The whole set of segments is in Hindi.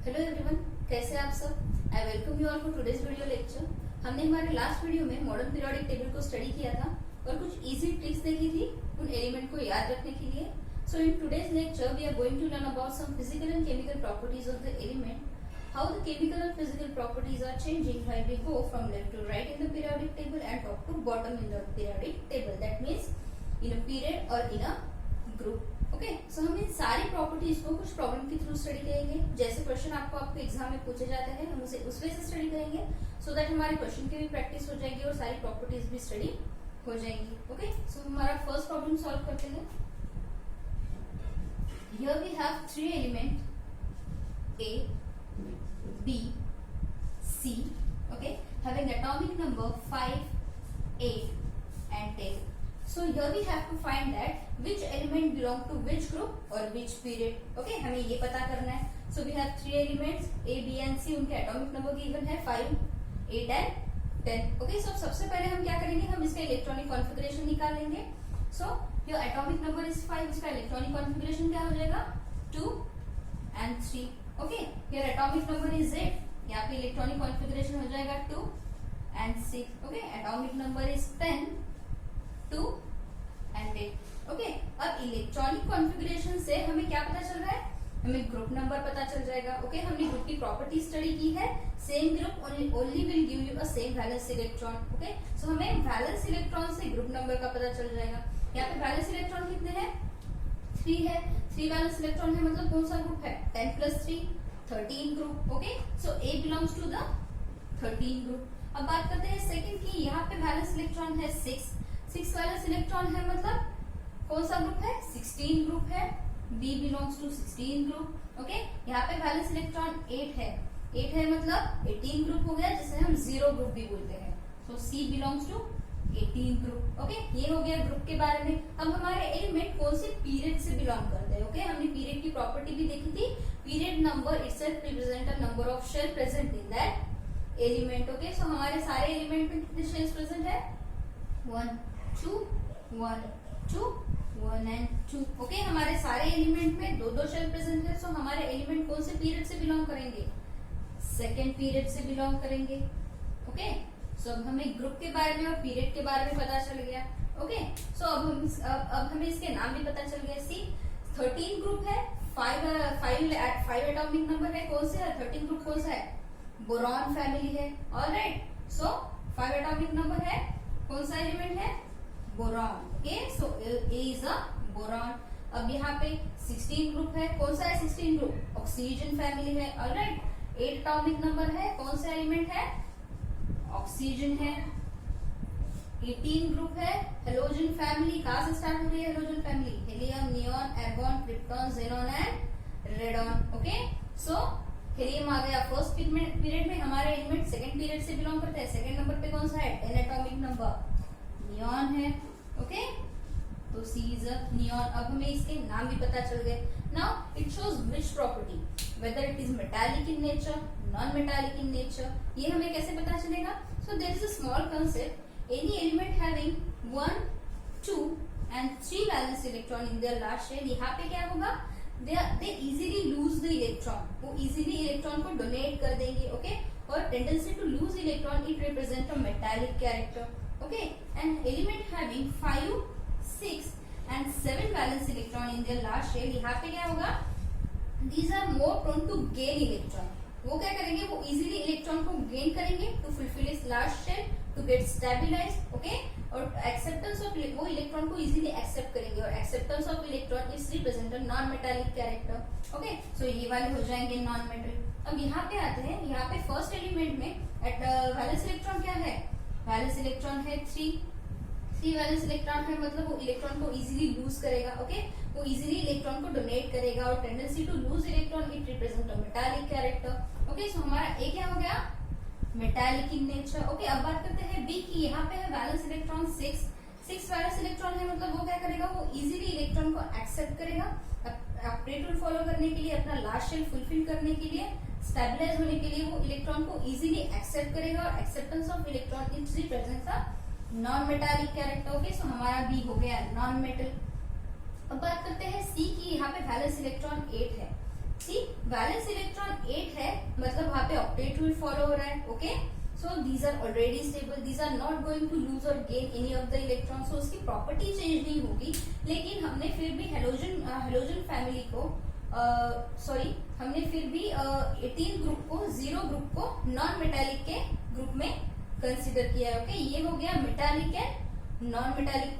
हेलो एवरीवन, कैसे आप सब। I welcome you all for today's video lecture. हमने हमारे लास्ट वीडियो में मॉडर्न पीरियोडिक टेबल को स्टडी किया था और कुछ इजी ट्रिक्स देखी थी उन एलिमेंट को याद रखने के लिए। So in today's lecture we are going to learn about some physical and chemical properties of the element, how the chemical and physical properties are changing while we go from left to right in the periodic table and top to bottom in the periodic table. That means in a period or in a group. Okay, so हम इन सारी प्रॉपर्टीज को कुछ प्रॉब्लम के थ्रू स्टडी करेंगे। जैसे क्वेश्चन आपके एग्जाम में पूछे जाते हैं हम उसे उस वे से स्टडी करेंगे सो दैट हमारे क्वेश्चन की भी प्रैक्टिस हो जाएगी और सारी प्रॉपर्टीज भी स्टडी हो जाएंगी। ओके, सो हमारा फर्स्ट प्रॉब्लम सॉल्व करते हैं। Here we have three element A, B, C, okay, having atomic number 5, 8 and 10. So here we have to find that which element belong to which group or which period. Okay, हमें ये पता करना है। So we have three elements A, B and C, उनके atomic number given है 5, 8 and 10. Okay, so सबसे पहले हम क्या करेंगे, हम इसका इलेक्ट्रॉनिक कॉन्फ़िगरेशन निकालेंगे। So your atomic number is 5, इसका इलेक्ट्रॉनिक कॉन्फ़िगरेशन क्या हो जाएगा 2 and 3. Okay, here atomic number is 8, यहाँ पे इलेक्ट्रॉनिक कॉन्फ़िगरेशन हो जाएगा 2 and 6. Okay, atomic number is 10, 2 and 8. Okay, अब इलेक्ट्रॉनिक कॉन्फ़िगरेशन से हमें क्या पता चल रहा है, हमें ग्रुप नंबर पता चल जाएगा। ओके, हमने ग्रुप की प्रॉपर्टी स्टडी की है। Same group only will give you a same valence electron. Okay, so हमें वैलेंस इलेक्ट्रॉन से ग्रुप नंबर का पता चल जाएगा। यहाँ पे वैलेंस इलेक्ट्रॉन कितने हैं, 3 है। 3 वैलेंस इलेक्ट्रॉन है, मतलब कौन सा ग्रुप है, 10 + 3 13 group. Okay, so A belongs to the 13 group. अब बात करते हैं सेकंड की, यहाँ पे वैलेंस इलेक्ट्रॉन है 6 वैलेंस इलेक्ट्रॉन है, मतलब कौन सा ग्रुप है, 16 ग्रुप है। B belongs to 16 group. Okay, यहाँ पे वैलेंस इलेक्ट्रॉन 8 है मतलब 18 ग्रुप हो गया, जिसे हम 0 ग्रुप भी बोलते हैं। So C belongs to 18 group. Okay, ये हो गया ग्रुप के बारे में। अब हमारे एलिमेंट कौन से पीरियड से बिलोंग करते हैं। ओके, हमने पीरियड की प्रॉपर्टी भी देखी थी। Period number itself represent a number of shell present in that element. Okay, so हमारे सारे एलिमेंट में कितने शेल्स प्रेजेंट है, 1 2 1 2 1 and 2। ओके, हमारे सारे एलिमेंट में 2 शेल प्रेजेंट है। सो हमारे एलिमेंट कौन से पीरियड से बिलोंग करेंगे, सेकेंड पीरियड से बिलोंग करेंगे। ओके, सो अब हमें ग्रुप के बारे में और पीरियड के बारे में पता चल गया। ओके, सो अब हमें इसके नाम भी पता चल गया। सी 13 ग्रुप है, 5 एटॉमिक नंबर है, कौन से है 13 ग्रुप, कौन सा है, बोरॉन फैमिली है। ऑलराइट, सो 5 एटॉमिक नंबर है, कौन सा एलिमेंट है, boron. Okay, so A is a boron. अब यहाँ पे 16 ग्रुप है, कौन सा है 16 ग्रुप, ऑक्सीजन फैमिली है। ऑलराइट, 8 एटॉमिक नंबर है, कौन सा एलिमेंट है, ऑक्सीजन है। 18 ग्रुप है, हेलोजन फैमिली। कहां से स्टार्ट हो रही है halogen family, helium, neon, argon, krypton, xenon and radon. Okay, so helium आ गया फर्स्ट पीरियड में। हमारे एलिमेंट सेकंड पीरियड से बिलोंग करते हैं। सेकंड नंबर पे कौन सा है, 10 एटॉमिक नंबर, नियॉन है। ओके, तो सी इज अ नियॉन। अब हमें इसके नाम भी पता चल गए। Now it shows which property, whether it is metallic in nature, non metallic in nature, ये हमें कैसे पता चलेगा। So there is a small concept, any element having 1 2 and 3 valence electron in their last shell, यहाँ पे क्या होगा, they easily lose the electron, वो इजीली इलेक्ट्रॉन को डोनेट कर देंगे। ओके, और tendency to lose electron it represent a metallic character. Okay, and element having 5 6 and 7 valence electron in their last shell, यहाँ पे क्या होगा, these are more prone to gain electron। वो क्या करेंगे, वो इजीली इलेक्ट्रॉन को गेन करेंगे to fulfil its last shell, to get stabilised. Okay, और एक्सेप्टेंस ऑफ वो इलेक्ट्रॉन को इजीली एक्सेप्ट करेंगे, और acceptance of electron is represent non metallic character. Okay, so ये वाले हो जाएंगे नॉन मेटल। अब यहाँ पे आते हैं, यहाँ पे फर्स्ट एलिमेंट में वैलेंस इलेक्ट्रॉन क्या है, वैलेंस इलेक्ट्रॉन है 3 वैलेंस इलेक्ट्रॉन है, मतलब वो इलेक्ट्रॉन को इजीली लूज करेगा। ओके, वो इजीली इलेक्ट्रॉन को डोनेट करेगा, और tendency to lose electron it represent a metallic character. Okay, so हमारा ए क्या हो गया, मेटालिक इन नेचर। ओके, अब बात करते हैं बी की, यहाँ पे है वैलेंस इलेक्ट्रॉन 6 वैलेंस इलेक्ट्रॉन है, मतलब वो क्या करेगा, वो इजीली इलेक्ट्रॉन को एक्सेप्ट करेगा, अपडेट रूल फॉलो करने के लिए, अपना लास्ट शेल फुलफिल करने के लिए, स्टेबलाइज होने के लिए वो इलेक्ट्रॉन को इजीली एक्सेप्ट करेगा, और acceptance of electron it represents a non metallic character. Okay, so हमारा बी हो गया नॉन मेटल। अब बात करते हैं सी की, यहाँ पे वैलेंस इलेक्ट्रॉन 8 है, सी वैलेंस इलेक्ट्रॉन 8 है, मतलब वहां पे ऑक्टेट रूल फॉलो हो रहा है. Okay, so these are already stable, these are not going to lose or gain any of the electron. So उसकी प्रॉपर्टी चेंज नहीं होगी. लेकिन हमने फिर भी हेलोजन फैमिली को हमने फिर भी 18 ग्रुप को, 0 ग्रुप को नॉन मेटालिक के ग्रुप में कंसिडर किया है. ओके, ये हो गया metallic and non metallic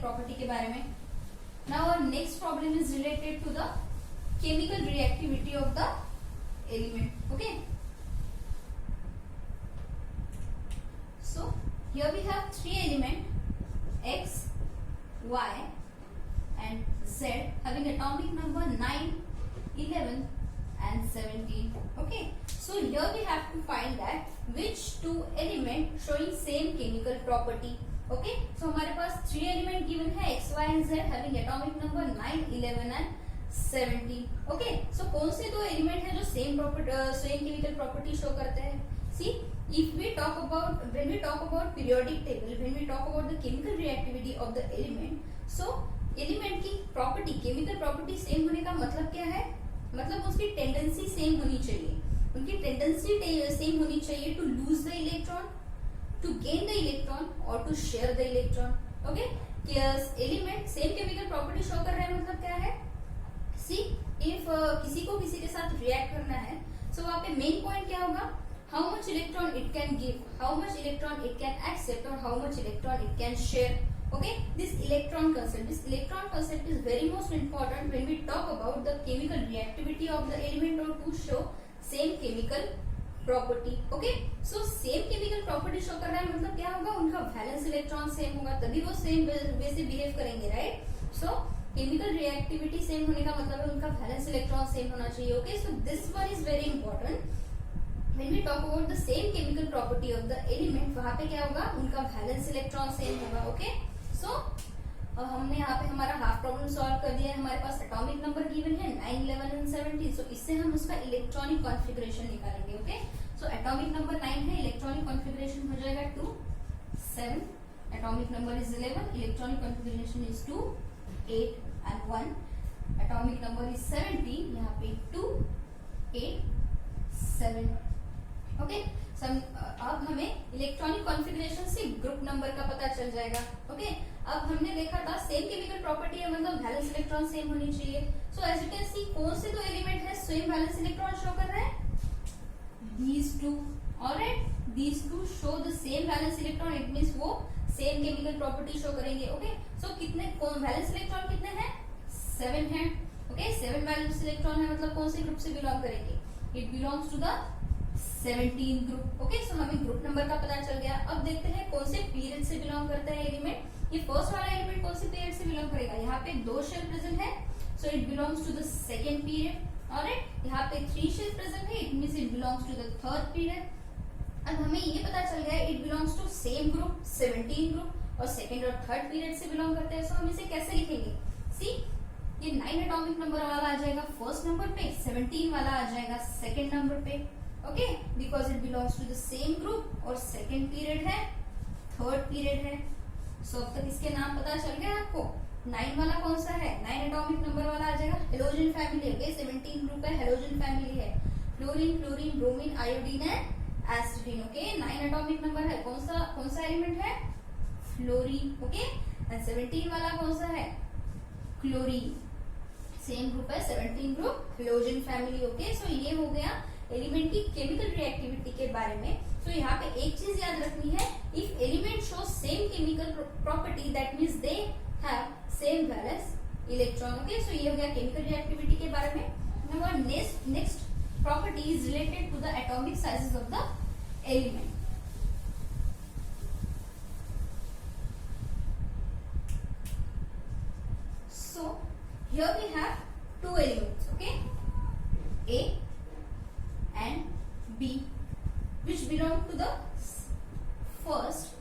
property के बारे में. Now our next problem is related to the chemical reactivity of the element. Okay, so here we have 3 element x, y and z having atomic number 9, 11 and 17. Okay, so here we have to find that which 2 element showing same chemical property. Okay, so हमारे पास 3 element given है x, y and z having atomic number 9, 11 and 17. Okay, so कौन से 2 element है जो same chemical property show करते हैं? See, if we talk about, when we talk about periodic table, when we talk about the chemical reactivity of the element, so element की property, chemical property same होने का मतलब क्या है? मतलब उसकी tendency same होनी चाहिए. उनकी tendency same होनी चाहिए to lose the electron, to gain the electron or to share the electron. Okay, element same chemical property show कर रहे हैं, मतलब क्या है? See, if किसी को किसी के साथ react करना है, so वहाँ पे main point क्या होगा? How much electron it can give, how much electron it can accept or how much electron it can share. Okay, this electron concept is very most important when we talk about the chemical reactivity of the element or to show same chemical property. Okay, so same chemical property show कर रहा है, मतलब क्या होगा? उनका valence electron same होगा, तभी वो same way से behave करेंगे, right? So chemical reactivity same होने का मतलब है उनका valence electron same होना चाहिए. Okay, so this one is very important. When we talk about the same chemical property of the element, वहाँ पे क्या होगा? उनका valence electron same होगा. Okay, so हमने यहाँ पे हमारा हाफ प्रॉब्लम सॉल्व कर दिया है. हमारे पास एटॉमिक नंबर गिवन है 9, 11 and 17. so इससे हम उसका इलेक्ट्रॉनिक कॉन्फ़िगरेशन निकालेंगे. ओके, सो एटॉमिक नंबर 9 है, इलेक्ट्रॉनिक कॉन्फ़िगरेशन हो जाएगा 2, 7. Atomic number is 11, electronic configuration is 2, 8 and 1. Atomic number is 17, यहाँ पे 2, 8, 7. ओके, अब हमें इलेक्ट्रॉनिक कॉन्फ़िगरेशन से ग्रुप नंबर का पता चल जाएगा. ओके, अब हमने देखा था सेम केमिकल प्रॉपर्टी है, मतलब वैलेंस इलेक्ट्रॉन सेम होनी चाहिए. So as you can see कौन से 2 एलिमेंट है सेम वैलेंस इलेक्ट्रॉन शो कर रहे हैं? these 2. Alright, these 2 show the same valence electron, it means वो सेम केमिकल प्रॉपर्टी शो करेंगे. ओके, सो कितने वैलेंस इलेक्ट्रॉन कितने हैं? 7 हैं. ओके, 7 वैलेंस इलेक्ट्रॉन है, मतलब कौन से ग्रुप से बिलोंग करेंगे? It belongs to the 17 group. Okay, so हमें ग्रुप नंबर का पता चल गया. अब देखते हैं कौन से पीरियड से बिलोंग करता है एलिमेंट. ये फर्स्ट वाला एलिमेंट कौन से पीरियड से बिलोंग करेगा? यहाँ पे 2 शेल प्रेजेंट है, so it belongs to the second period. Alright, यहाँ पे 3 शेल प्रेजेंट है, it means it belongs to the third period. अब हमें ये पता चल गया it belongs to same group 17 group और सेकंड और थर्ड पीरियड से बिलोंग करते हैं. सो हम इसे कैसे लिखेंगे? सी, ये 9 एटॉमिक नंबर वाला आ जाएगा फर्स्ट नंबर पे, 17 वाला आ जाएगा सेकंड नंबर पे. Okay, because it belongs to the same group और सेकंड पीरियड है, थर्ड पीरियड है. सो अब तक इसके नाम पता चल गया आपको. 9 वाला कौन सा है? 9 एटॉमिक नंबर वाला आ जाएगा हेलोजन फैमिली. ओके, 17 ग्रुप है, हेलोजन फैमिली है, fluorine, chlorine, bromine, iodine and astatine. Okay, 9 atomic number है, कौन सा एलिमेंट है? फ्लोरीन. ओके, एंड 17 वाला कौन सा है? क्लोरीन. सेम ग्रुप है, 17 group, halogen family. Okay, so ये हो गया एलिमेंट की केमिकल रिएक्टिविटी के बारे में. सो यहाँ पे एक चीज याद रखनी है, if element show same chemical property that means they have same valence electron. Okay, so ये हो गया केमिकल रिएक्टिविटी के बारे में. Now next property is related to the atomic sizes of the element. So here we have 2 elements, okay, A and B, which belong to the first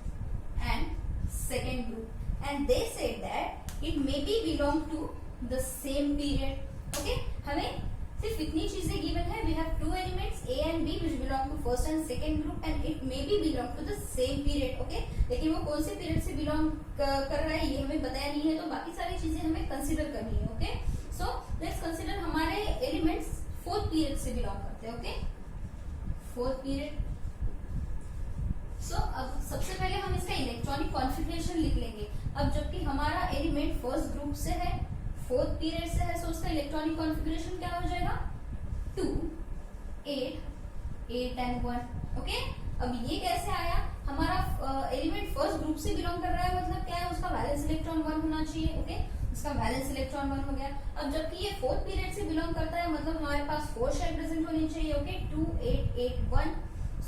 and second group, and they said that it may be belong to the same period. Okay, हमें सिर्फ इतनी चीजें गिवन है. We have 2 elements A and B which belong to first and second group and it may be belong to the same period. Okay, लेकिन वो कौन से पीरियड से बिलोंग कर रहा है ये हमें बताया नहीं है, तो बाकी सारी चीजें हमें कंसिडर करनी है. ओके, सो लेट्स कंसीडर हमारे एलिमेंट्स फोर्थ पीरियड से बिलोंग करते हैं. Okay, fourth period. सो अब सबसे पहले हम इसका इलेक्ट्रॉनिक कॉन्फ़िगरेशन लिख लेंगे. अब जबकि हमारा एलिमेंट फर्स्ट ग्रुप से है, फोर्थ पीरियड से है, सो उसका इलेक्ट्रॉनिक कॉन्फ़िगरेशन क्या हो जाएगा? 2 8 8 एंड 1. ओके, अब ये कैसे आया? हमारा एलिमेंट फर्स्ट ग्रुप से बिलोंग कर रहा है, मतलब क्या है? उसका वैलेंस इलेक्ट्रॉन 1 होना चाहिए. ओके, उसका वैलेंस इलेक्ट्रॉन 1 हो गया. अब जबकि ये फोर्थ पीरियड से बिलोंग करता है, मतलब हमारे पास 4 शेल प्रेजेंट होनी चाहिए. ओके, 2 8 8 1.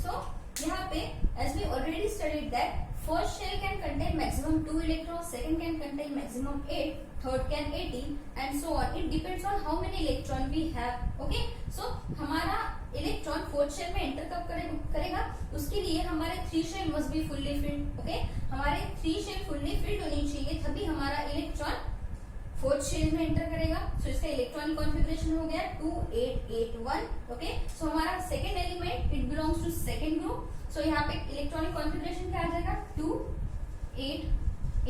सो यहाँ पे as we already studied that first shell can contain maximum 2 electrons, second can contain maximum 8, third can 18 and so on. It depends on how many electron we have. Okay, so हमारा इलेक्ट्रॉन फोर्थ शेल में एंटर कब करेगा? उसके लिए हमारे 3 shell must be fully filled. Okay, हमारे 3 शेल फुल्ली फिल्ड होनी चाहिए, तभी हमारा इलेक्ट्रॉन फोर्थ शेल में एंटर करेगा. सो इसका इलेक्ट्रॉनिक कॉन्फ़िगरेशन हो गया 2 8 8 1. ओके, सो हमारा second element it belongs to second group. So यहाँ पे इलेक्ट्रॉनिक कॉन्फ़िगरेशन क्या आ जाएगा? 2 8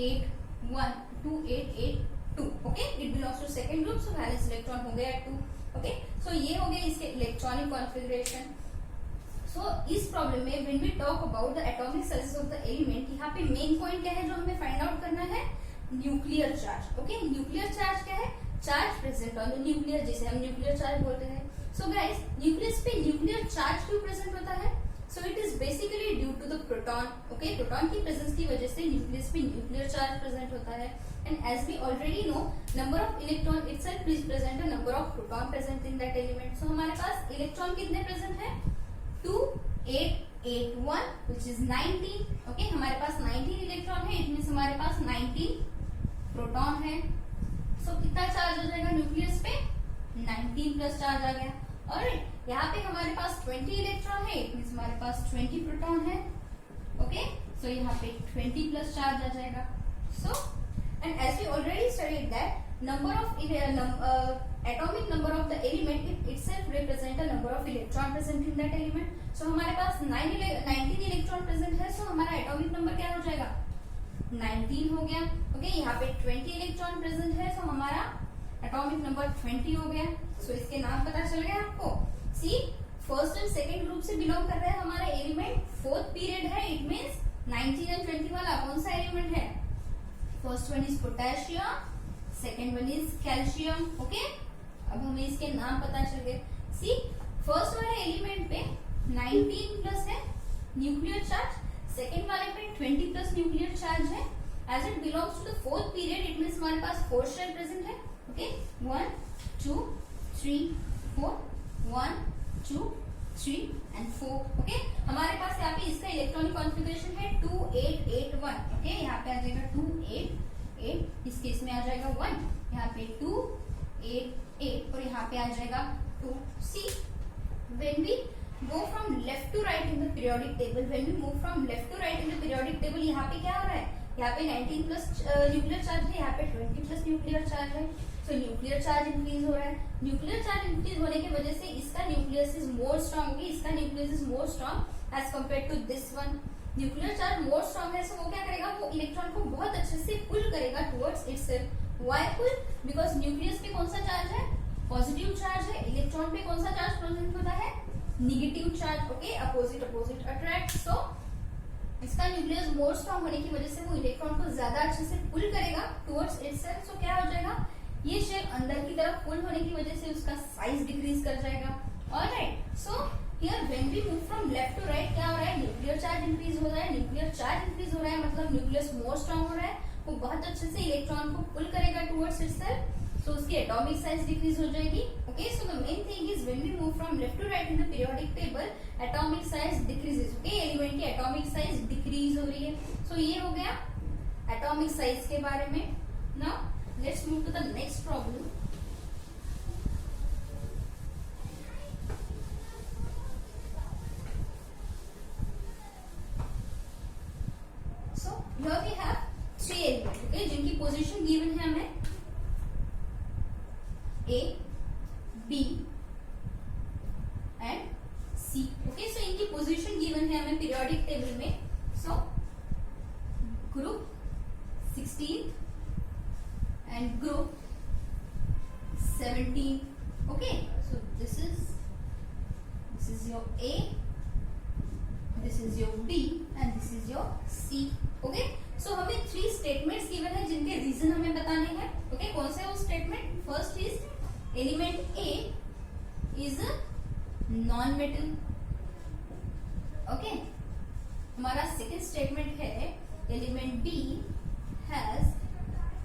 8 1 2 8 8 2. Okay, it belongs to second group, so valence electron हो गया 2. ओके, सो ये हो गया इसके इलेक्ट्रॉनिक कॉन्फ़िगरेशन. सो इस प्रॉब्लम में when we talk about the atomic sizes of the element, यहाँ पे मेन पॉइंट क्या है जो हमें फाइंड आउट करना है? Nuclear charge. Okay, nuclear charge क्या है? Charge present on the nuclear, जिसे हम न्यूक्लियर चार्ज बोलते हैं. सो गाइस, न्यूक्लियस पे न्यूक्लियर चार्ज क्यों प्रेजेंट होता है? So it is basically due to the proton. Okay, proton की प्रेजेंस की वजह से न्यूक्लियस पे न्यूक्लियर चार्ज प्रेजेंट होता है. And as we already know, number of electron itself represent the number of proton present in that element. So हमारे पास इलेक्ट्रॉन कितने प्रेजेंट है? 2 8 8 1 which is 19. ओके, हमारे पास 19 इलेक्ट्रॉन है. इट मींस हमारे पास 19 प्रोटॉन है. सो कितना चार्ज हो जाएगा न्यूक्लियस पे? 19 प्लस चार्ज आ गया. और यहाँ पे हमारे पास 20 इलेक्ट्रॉन है. इट मींस हमारे पास 20 प्रोटॉन है. ओके, सो यहाँ पे 20 प्लस चार्ज आ जाएगा. So and as we already studied that number of atomic number of the element it itself represent the number of electron present in that element. So हमारे पास 19 इलेक्ट्रॉन प्रेजेंट है. सो हमारा एटॉमिक नंबर क्या हो जाएगा? 19 हो गया. ओके, यहाँ पे 20 इलेक्ट्रॉन प्रेजेंट है, सो हमारा एटॉमिक नंबर 20 हो गया. सो इसके नाम पता चल गया आपको. सी, फर्स्ट एंड सेकंड ग्रुप से बिलोंग कर रहा है हमारा एलिमेंट, फोर्थ पीरियड है. इट मींस 19 एंड 20 वाला कौन सा एलिमेंट है? First one is potassium, second one is calcium. Okay, अब हमें इसके नाम पता चल गए. सी, फर्स्ट वाले एलिमेंट पे 19 प्लस है न्यूक्लियर चार्ज, सेकंड वाले पे 20 प्लस न्यूक्लियर चार्ज है. As it belongs to the fourth period, it means हमारे पास 4 शेल प्रेजेंट है. Okay, 1 2 3 4 1 2 3 and 4. ओके, हमारे पास यहाँ पे इसका इलेक्ट्रॉनिक कॉन्फ़िगरेशन है 2 8 8 1. ओके, यहाँ पे आ जाएगा 2 8 8, इस केस में आ जाएगा 1, यहाँ पे 2 8 8 और यहाँ पे आ जाएगा 2. सी, when we go from left to right in the periodic table, when we move from left to right in the periodic table, यहाँ पे क्या हो रहा है? यहाँ पे 19 प्लस न्यूक्लियर चार्ज है, यहाँ पे 20 प्लस न्यूक्लियर चार्ज है. सो न्यूक्लियर चार्ज इंक्रीज हो रहा है. न्यूक्लियर चार्ज इंक्रीज होने की वजह से इसका न्यूक्लियस इज मोर स्ट्रॉन्ग. होगी, इसका nucleus is more strong as compare to this one. Nuclear charge more strong है, सो वो क्या करेगा? वो इलेक्ट्रॉन को बहुत अच्छे से पुल करेगा towards itself. Why pull? Because nucleus पे कौन सा चार्ज है? पॉजिटिव चार्ज है. इलेक्ट्रॉन पे कौन सा चार्ज प्रेजेंट होता है? Negative charge. Okay, opposite opposite attract. So इसका न्यूक्लियस मोर स्ट्रॉन्ग होने की वजह से वो इलेक्ट्रॉन को ज्यादा अच्छे से पुल करेगा टुवर्ड्स इटसेल्फ. सो क्या हो जाएगा? ये शेल अंदर की तरफ पुल होने की वजह से उसका साइज डिक्रीज कर जाएगा. Alright, so here when we move from left to right, क्या हो रहा है? न्यूक्लियर चार्ज इंक्रीज हो रहा है. न्यूक्लियर चार्ज इंक्रीज हो रहा है मतलब न्यूक्लियस मोर स्ट्रॉन्ग हो रहा है. वो बहुत अच्छे से इलेक्ट्रॉन को पुल करेगा टुवर्ड्स इटसेल्फ. सो उसकी एटॉमिक साइज डिक्रीज हो जाएगी. Okay, so the main thing is when we move from left to right in the periodic table, atomic size decreases. Okay, element की एटॉमिक साइज डिक्रीज हो रही है. सो ये हो गया एटॉमिक साइज के बारे में. Now let's move to the next problem. So here we have 3 element. Okay, जिनकी पोजीशन गिवन है हमें A, B and C. Okay, so इनकी पोजीशन गिवन है हमें पीरियोडिक टेबल में. So group 16 and group 17. Okay, so this is your A, this is your B and this is your C. Okay, so हमें 3 स्टेटमेंट्स गिवन है जिनके रीजन हमें बताने हैं. ओके, कौन से वो statement? First is element A is non metal. Okay, हमारा सेकेंड स्टेटमेंट है element B has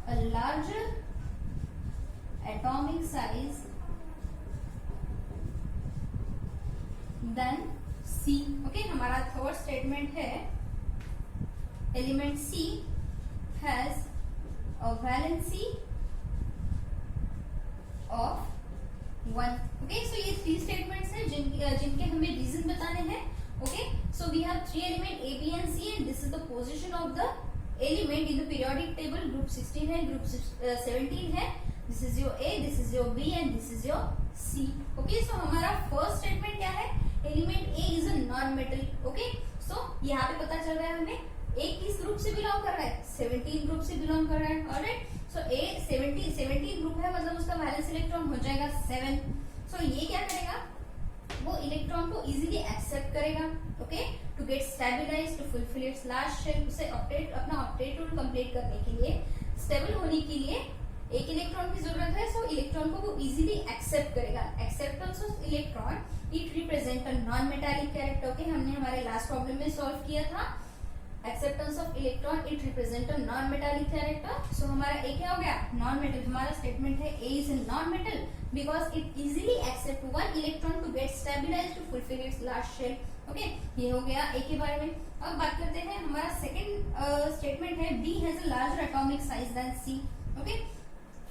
a larger atomic size than C. Okay, हमारा थर्ड स्टेटमेंट है element C has a valency of 1. Okay, so ये 3 स्टेटमेंट्स हैं जिनके हमें रीजन बताने हैं. Okay, so we have 3 element A, B and C and this is the position of the element in the periodic table. Group 16 है, group 17 है. This is your A, this is your B and this is your C. Okay, so हमारा फर्स्ट स्टेटमेंट क्या है? Element A is a non-metal. Okay, so यहाँ पे पता चल रहा है हमें A किस ग्रुप से बिलोंग कर रहा है? 17 ग्रुप से बिलोंग कर रहा है. ऑलराइट, सो A 17 ग्रुप है, मतलब उसका वैलेंस इलेक्ट्रॉन हो जाएगा 7. सो ये क्या करेगा? वो इलेक्ट्रॉन को इजीली एक्सेप्ट करेगा. Okay, to get stabilised to fulfil its last shell. उसे अपना ऑक्टेट रूल कंप्लीट करने के लिए, स्टेबल होने के लिए एक इलेक्ट्रॉन की जरूरत है. सो इलेक्ट्रॉन को वो इजीली एक्सेप्ट करेगा. Acceptance of electron it represent a non metallic character. Okay, हमने हमारे लास्ट प्रॉब्लम में सॉल्व किया था. Acceptance of electron it represent a non metallic character. So हमारा ए क्या हो गया? Non metal. हमारा स्टेटमेंट है A is a non metal because it easily accept one electron to get stabilised to fulfil its last shell. Okay, ये हो गया ए के बारे में. अब बात करते हैं हमारा सेकंड स्टेटमेंट है B has a larger atomic size than C. Okay,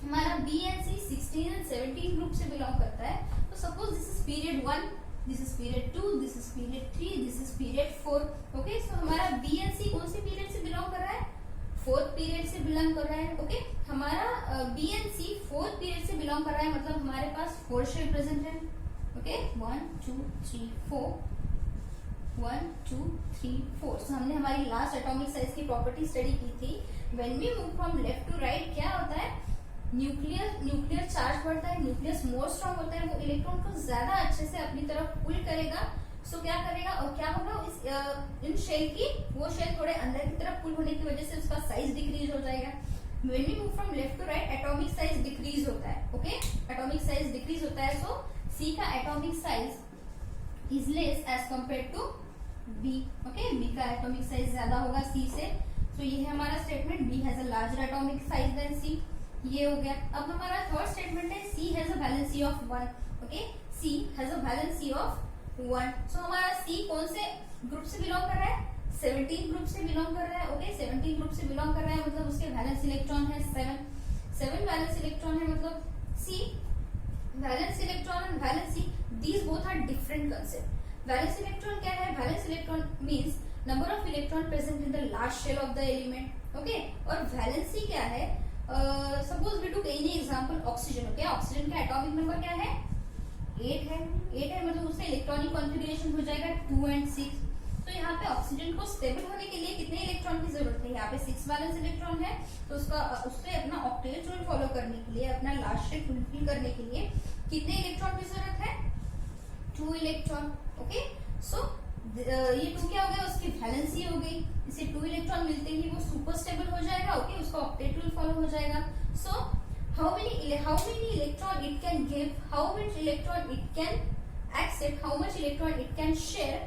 हमारा B and C 16 and 17 ग्रुप से बिलोंग करता है. तो suppose this is period 1, this is period 2, this is period 3, this is period 4. Okay, so हमारा B and C कौन से पीरियड से बिलोंग कर रहा है? 4th पीरियड से बिलोंग कर रहा है. ओके, हमारा B and C 4th period से बिलोंग कर रहा है, मतलब हमारे पास 4 शेल प्रेजेंट है. ओके, 1 2 3 4, 1 2 3 4. सो हमने हमारी लास्ट एटॉमिक साइज की प्रॉपर्टी स्टडी की थी. When we move from left to right क्या होता है? न्यूक्लियर चार्ज बढ़ता है, न्यूक्लियस मोर स्ट्रॉन्ग होता है, वो इलेक्ट्रॉन को ज्यादा अच्छे से अपनी तरफ पुल करेगा. सो क्या करेगा और क्या होगा? इस इन शेल की वो शेल थोड़े अंदर की तरफ पुल होने की वजह से उसका साइज डिक्रीज हो जाएगा. When we move from left to right atomic size decrease होता है. ओके, एटॉमिक साइज डिक्रीज होता है. सो सी का atomic size is less as compare to B. Okay, B का एटॉमिक साइज ज्यादा होगा सी से. सो ये है हमारा statement B has a larger atomic size than C. ये हो गया. अब हमारा थर्ड स्टेटमेंट है C has a valency of 1. Okay, C has a valency of 1. So हमारा C कौन से ग्रुप से बिलोंग कर रहा है? 17 ग्रुप से बिलोंग कर रहा है. ओके, 17 ग्रुप से बिलोंग कर रहा है, मतलब उसके वैलेंस इलेक्ट्रॉन है 7 वैलेंस इलेक्ट्रॉन है. मतलब C valence electron and valency these both are different concept. Valence electron क्या है? Valence electron means number of electron present in the last shell of the element. Okay, और वैलेंसी क्या है? Suppose we to any example oxygen. Okay, oxygen का एटॉमिक नंबर क्या है? 8 है. 8 है, मतलब उसका इलेक्ट्रॉनिक कॉन्फ़िगरेशन हो जाएगा 2 and 6. तो यहाँ पे ऑक्सीजन को स्टेबल होने के लिए कितने इलेक्ट्रॉन की जरूरत है? यहाँ पे 6 वैलेंस इलेक्ट्रॉन है. तो उससे अपना ऑक्टेट रूल फॉलो करने के लिए, अपना लास्ट शेल फुलफिल करने के लिए कितने इलेक्ट्रॉन की जरूरत है? 2 इलेक्ट्रॉन. ओके, सो ये 2 क्या हो गया? उसकी वैलेंसी हो गई. इसे 2 इलेक्ट्रॉन मिलते ही वो सुपर स्टेबल हो जाएगा. ओके, उसका ऑक्टेट रूल फॉलो हो जाएगा. सो how many electron it can give, how much electron it can accept, how much electron it can share.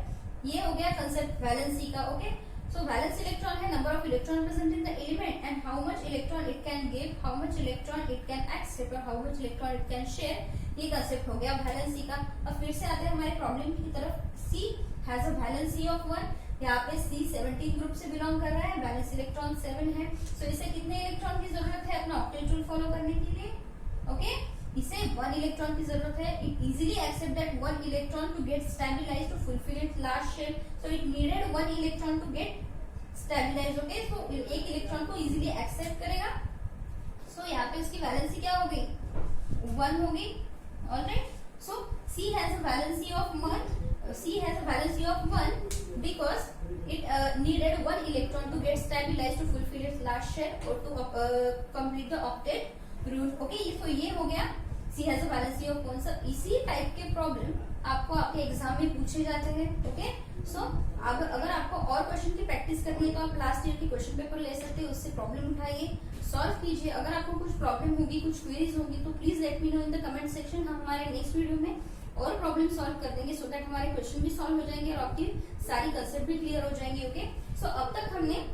ये हो गया कंसेप्ट वैलेंसी का. ओके, सो वैलेंस इलेक्ट्रॉन है number of electron present in the element and how much electron it can give, how much electron it can accept और how much electron it can share. ये कंसेप्ट हो गया वैलेंसी का. अब फिर से आते हैं हमारे प्रॉब्लम की तरफ. C has a valency of 1. यहाँ पे C 17 ग्रुप से बिलोंग कर रहा है, वैलेंस इलेक्ट्रॉन 7 है. सो इसे कितने इलेक्ट्रॉन की जरूरत है अपना ऑक्टेट रूल फॉलो करने के लिए? ओके, इसे 1 इलेक्ट्रॉन की जरूरत है. It easily accept that 1 electron to get stabilised to fulfil its last shell. So it needed 1 electron to get stabilised. Okay, so एक इलेक्ट्रॉन को इजीली एक्सेप्ट करेगा. सो यहाँ पे इसकी वैलेंसी क्या हो गई? 1 हो गई. Alright, so C has a valency of 1. C has a valency of 1 because it needed 1 electron to get stabilized to fulfill its last shell or to complete the octet rule. Okay, so ये हो गया C has a valency of कौन सा, इसी टाइप के प्रॉब्लम आपको आपके एग्जाम में पूछे जाते हैं। ओके, सो अगर आपको और क्वेश्चन की प्रैक्टिस करनी है तो आप लास्ट ईयर की क्वेश्चन पेपर ले सकते हैं, उससे प्रॉब्लम उठाइए, सॉल्व कीजिए। अगर आपको कुछ प्रॉब्लम होगी, कुछ क्वेरीज होगी, तो please let me know in the comment section. हम हमारे नेक्स्ट वीडियो में और प्रॉब्लम सॉल्व कर देंगे, सो दैट हमारे क्वेश्चन भी सॉल्व हो जाएंगे और आपकी सारी कंसेप्ट भी क्लियर हो जाएंगे। ओके, सो अब तक हमने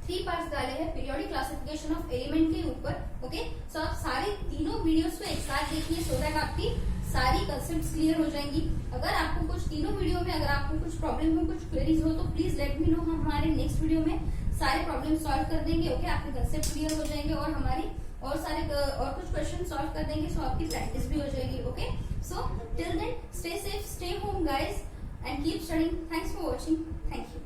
3 पार्ट्स डाले हैं पीरियोडिक क्लासिफिकेशन ऑफ एलिमेंट के ऊपर। ओके, सो आप सारे तीनों वीडियोस को एक साथ देखिए, सो दैट आपकी सारी कंसेप्ट्स क्लियर हो जाएंगी। अगर आपको कुछ तीनों वीडियो में अगर आपको कुछ प्रॉब्लम हो, कुछ क्वेरीज हो, तो प्लीज लेट मी नो। हम हमारे नेक्स्ट वीडियो में सारे प्रॉब्लम सॉल्व कर देंगे। ओके, आपके कंसेप्ट क्लियर हो जाएंगे और हमारी और कुछ क्वेश्चन सॉल्व कर देंगे, सो आपकी प्रैक्टिस भी हो जाएगी। Okay, so till then stay safe, stay home guys, and keep studying. Thanks for watching. Thank you.